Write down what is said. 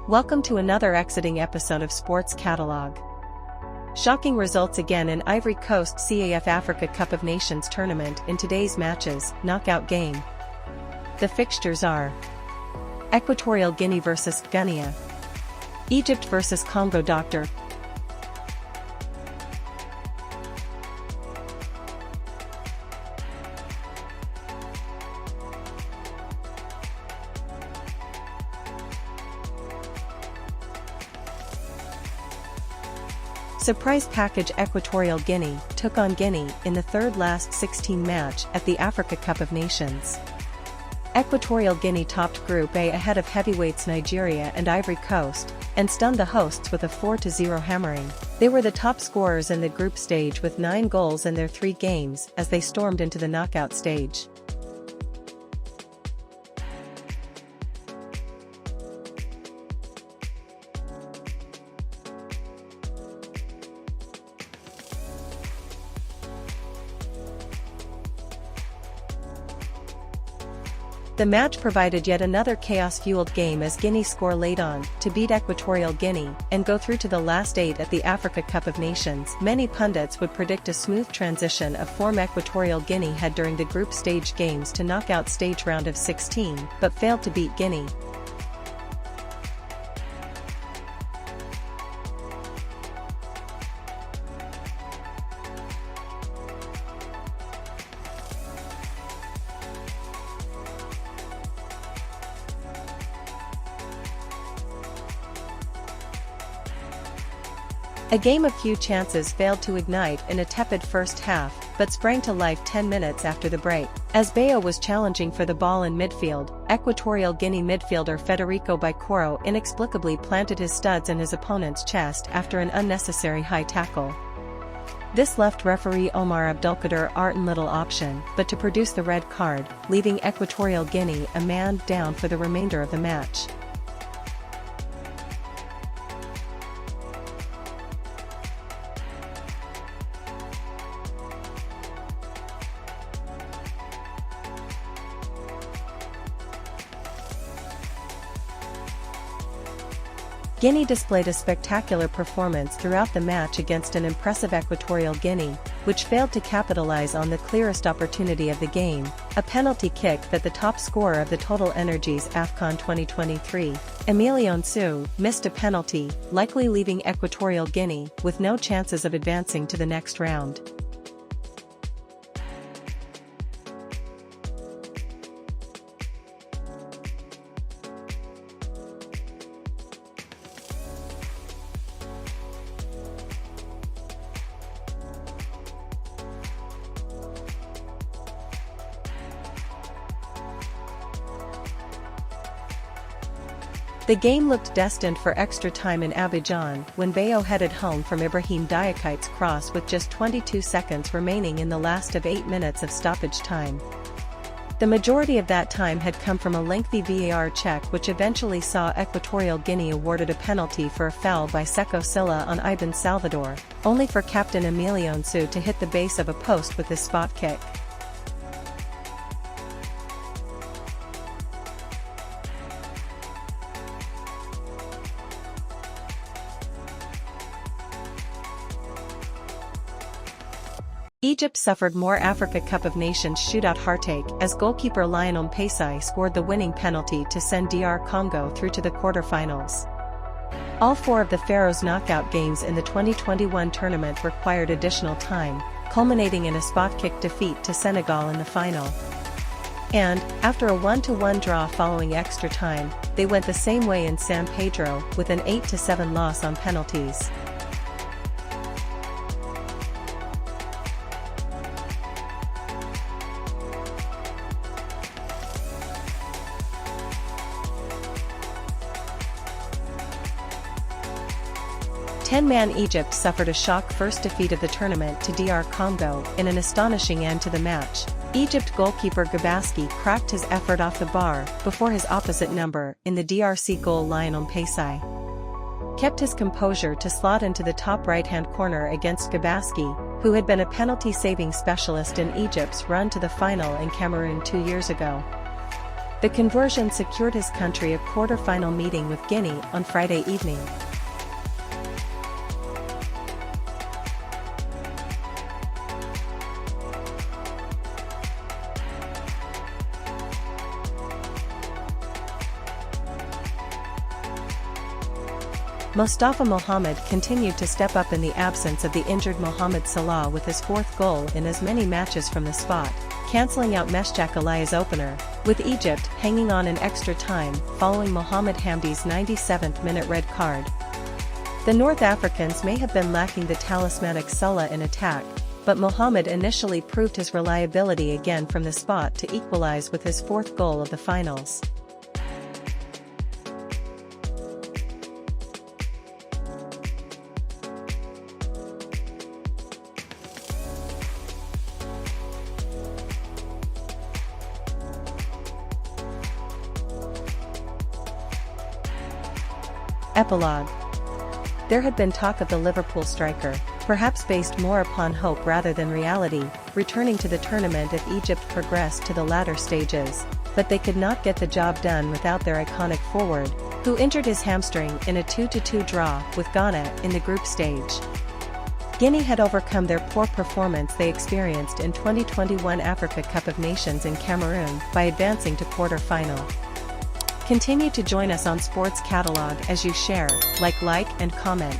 Welcome to another exciting episode of Sports Catalog. Shocking results again in Ivory Coast CAF Africa Cup of Nations tournament in today's matches, knockout game. The fixtures are Equatorial Guinea vs Guinea, Egypt vs Congo. Dr. Surprise package. Equatorial Guinea took on Guinea in the third last 16 match at the Africa Cup of Nations. Equatorial Guinea topped Group A ahead of heavyweights Nigeria and Ivory Coast, and stunned the hosts with a 4-0 hammering. They were the top scorers in the group stage with 9 goals in their 3 games as they stormed into the knockout stage. The match provided yet another chaos-fueled game as Guinea score late on to beat Equatorial Guinea and go through to the last 8 at the Africa Cup of Nations. Many pundits would predict a smooth transition of form Equatorial Guinea had during the group stage games to knockout stage round of 16, but failed to beat Guinea. A game of few chances failed to ignite in a tepid first half, but sprang to life 10 minutes after the break. As Bayo was challenging for the ball in midfield, Equatorial Guinea midfielder Federico Baikoro inexplicably planted his studs in his opponent's chest after an unnecessary high tackle. This left referee Omar Abdulkader Artin little option but to produce the red card, leaving Equatorial Guinea a man down for the remainder of the match. Guinea displayed a spectacular performance throughout the match against an impressive Equatorial Guinea, which failed to capitalize on the clearest opportunity of the game, a penalty kick that the top scorer of the Total Energies AFCON 2023, Emilio Nsue, missed a penalty, likely leaving Equatorial Guinea with no chances of advancing to the next round. The game looked destined for extra time in Abidjan when Bayo headed home from Ibrahim Diakite's cross with just 22 seconds remaining in the last of 8 minutes of stoppage time. The majority of that time had come from a lengthy VAR check which eventually saw Equatorial Guinea awarded a penalty for a foul by Seko Silla on Ibn Salvador, only for captain Emilio Nsue to hit the base of a post with his spot kick. Egypt suffered more Africa Cup of Nations shootout heartache as goalkeeper Lionel Mpesai scored the winning penalty to send DR Congo through to the quarter-finals. All 4 of the Pharaohs knockout games in the 2021 tournament required additional time, culminating in a spot kick defeat to Senegal in the final. And, after a 1-1 draw following extra time, they went the same way in San Pedro with an 8-7 loss on penalties. Ten-man Egypt suffered a shock first defeat of the tournament to DR Congo in an astonishing end to the match. Egypt goalkeeper Gabaski cracked his effort off the bar before his opposite number in the DRC goal Lionel Mpesai kept his composure to slot into the top right-hand corner against Gabaski, who had been a penalty-saving specialist in Egypt's run to the final in Cameroon 2 years ago. The conversion secured his country a quarter-final meeting with Guinea on Friday evening. Mostafa Mohamed continued to step up in the absence of the injured Mohamed Salah with his fourth goal in as many matches from the spot, cancelling out Meschack Alia's opener, with Egypt hanging on in extra time following Mohamed Hamdi's 97th-minute red card. The North Africans may have been lacking the talismanic Salah in attack, but Mohamed initially proved his reliability again from the spot to equalize with his fourth goal of the finals. Epilogue. There had been talk of the Liverpool striker, perhaps based more upon hope rather than reality, returning to the tournament if Egypt progressed to the latter stages, but they could not get the job done without their iconic forward, who injured his hamstring in a 2-2 draw with Ghana in the group stage. Guinea had overcome their poor performance they experienced in 2021 Africa Cup of Nations in Cameroon by advancing to quarter-final. Continue to join us on Sports Catalog as you share, like and comment.